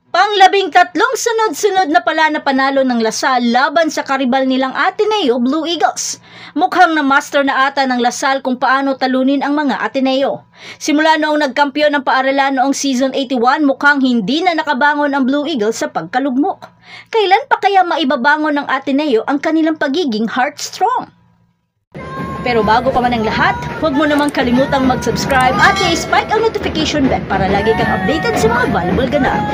Pang-13 sunod-sunod na pala na panalo ng Lasal laban sa karibal nilang Ateneo Blue Eagles. Mukhang na-master na ata ng Lasal kung paano talunin ang mga Ateneo. Simula noong nagkampiyon ng paaralan noong Season 81, mukhang hindi na nakabangon ang Blue Eagles sa pagkalugmok. Kailan pa kaya maibabangon ng Ateneo ang kanilang pagiging heart-strong? Pero bago pa man ang lahat, huwag mo namang kalimutang mag-subscribe at i-spike ang notification bell para lagi kang updated sa mga valuable ganap.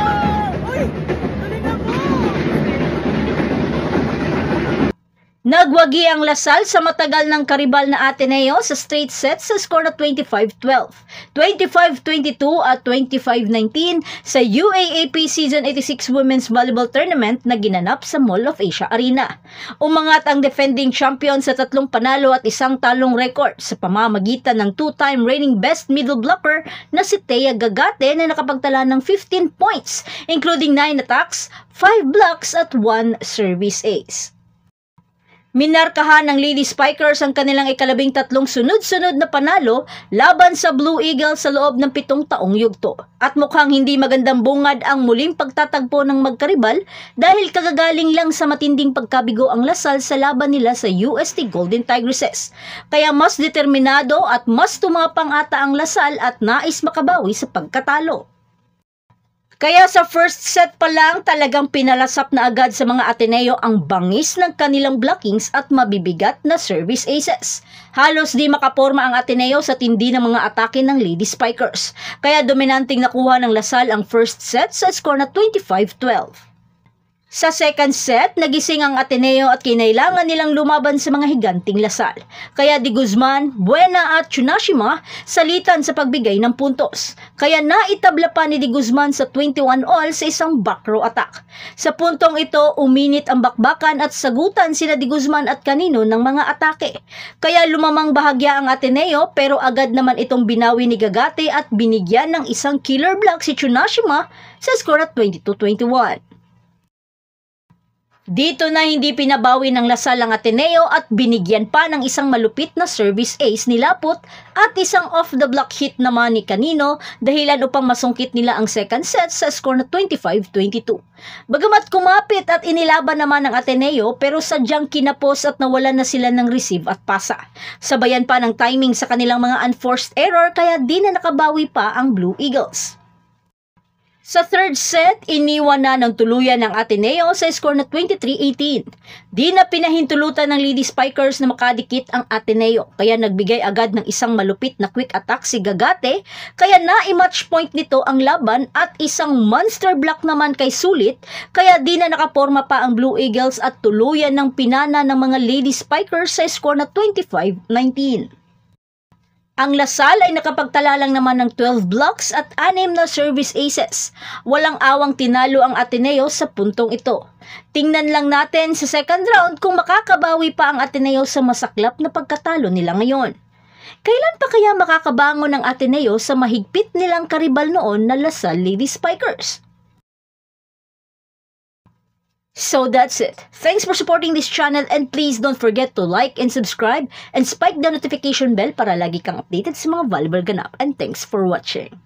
Nagwagi ang Lasal sa matagal ng karibal na Ateneo sa straight sets sa score na 25-12, 25-22 at 25-19 sa UAAP Season 86 Women's Volleyball Tournament na ginanap sa Mall of Asia Arena. Umangat ang defending champion sa 3 panalo at 1 talong record sa pamamagitan ng 2-time reigning best middle blocker na si Thea Gagate na nakapagtala ng 15 points, including 9 attacks, 5 blocks at 1 service ace. Minarkahan ng Lady Spikers ang kanilang ika-13 sunod-sunod na panalo laban sa Blue Eagles sa loob ng 7 taong yugto. At mukhang hindi magandang bungad ang muling pagtatagpo ng magkaribal dahil kagagaling lang sa matinding pagkabigo ang Lasal sa laban nila sa UST Golden Tigresses. Kaya mas determinado at mas tumapang ata ang Lasal at nais makabawi sa pagkatalo. Kaya sa first set pa lang talagang pinalasap na agad sa mga Ateneo ang bangis ng kanilang blockings at mabibigat na service aces. Halos di makaporma ang Ateneo sa tindi ng mga atake ng Lady Spikers. Kaya dominanting nakuha ng Lasal ang first set sa score na 25-12. Sa second set, nagising ang Ateneo at kinailangan nilang lumaban sa mga higanting Lasal. Kaya Di Guzman, Buena at Tsunashima salitan sa pagbigay ng puntos. Kaya naitabla pa ni Di Guzman sa 21 all sa isang back row attack. Sa puntong ito, uminit ang bakbakan at sagutan sina Di Guzman at Canino ng mga atake. Kaya lumamang bahagya ang Ateneo pero agad naman itong binawi ni Gagate at binigyan ng isang killer block si Tsunashima sa score at 22-21. Dito na hindi pinabawi ng Lasal ang Ateneo at binigyan pa ng isang malupit na service ace ni Laput at isang off-the-block hit naman ni Canino dahilan upang masungkit nila ang second set sa score na 25-22. Bagamat kumapit at inilaban naman ng Ateneo pero sadyang kinapos at nawalan na sila ng receive at pasa. Sabayan pa ng timing sa kanilang mga unforced error kaya di na nakabawi pa ang Blue Eagles. Sa third set, iniwan na ng tuluyan ng Ateneo sa score na 23-18. Di na pinahintulutan ng Lady Spikers na makadikit ang Ateneo, kaya nagbigay agad ng isang malupit na quick attack si Gagate, kaya na-match point nito ang laban at isang monster block naman kay Sulit, kaya di na nakaporma pa ang Blue Eagles at tuluyan ng pinana ng mga Lady Spikers sa score na 25-19. Ang Lasal ay nakapagtala lang naman ng 12 blocks at 6 na service aces. Walang awang tinalo ang Ateneo sa puntong ito. Tingnan lang natin sa second round kung makakabawi pa ang Ateneo sa masaklap na pagkatalo nila ngayon. Kailan pa kaya makakabangon ang Ateneo sa mahigpit nilang karibal noon na Lasal Lady Spikers? So that's it. Thanks for supporting this channel and please don't forget to like and subscribe and spike the notification bell para lagi kang updated sa mga valuable ganap. And thanks for watching.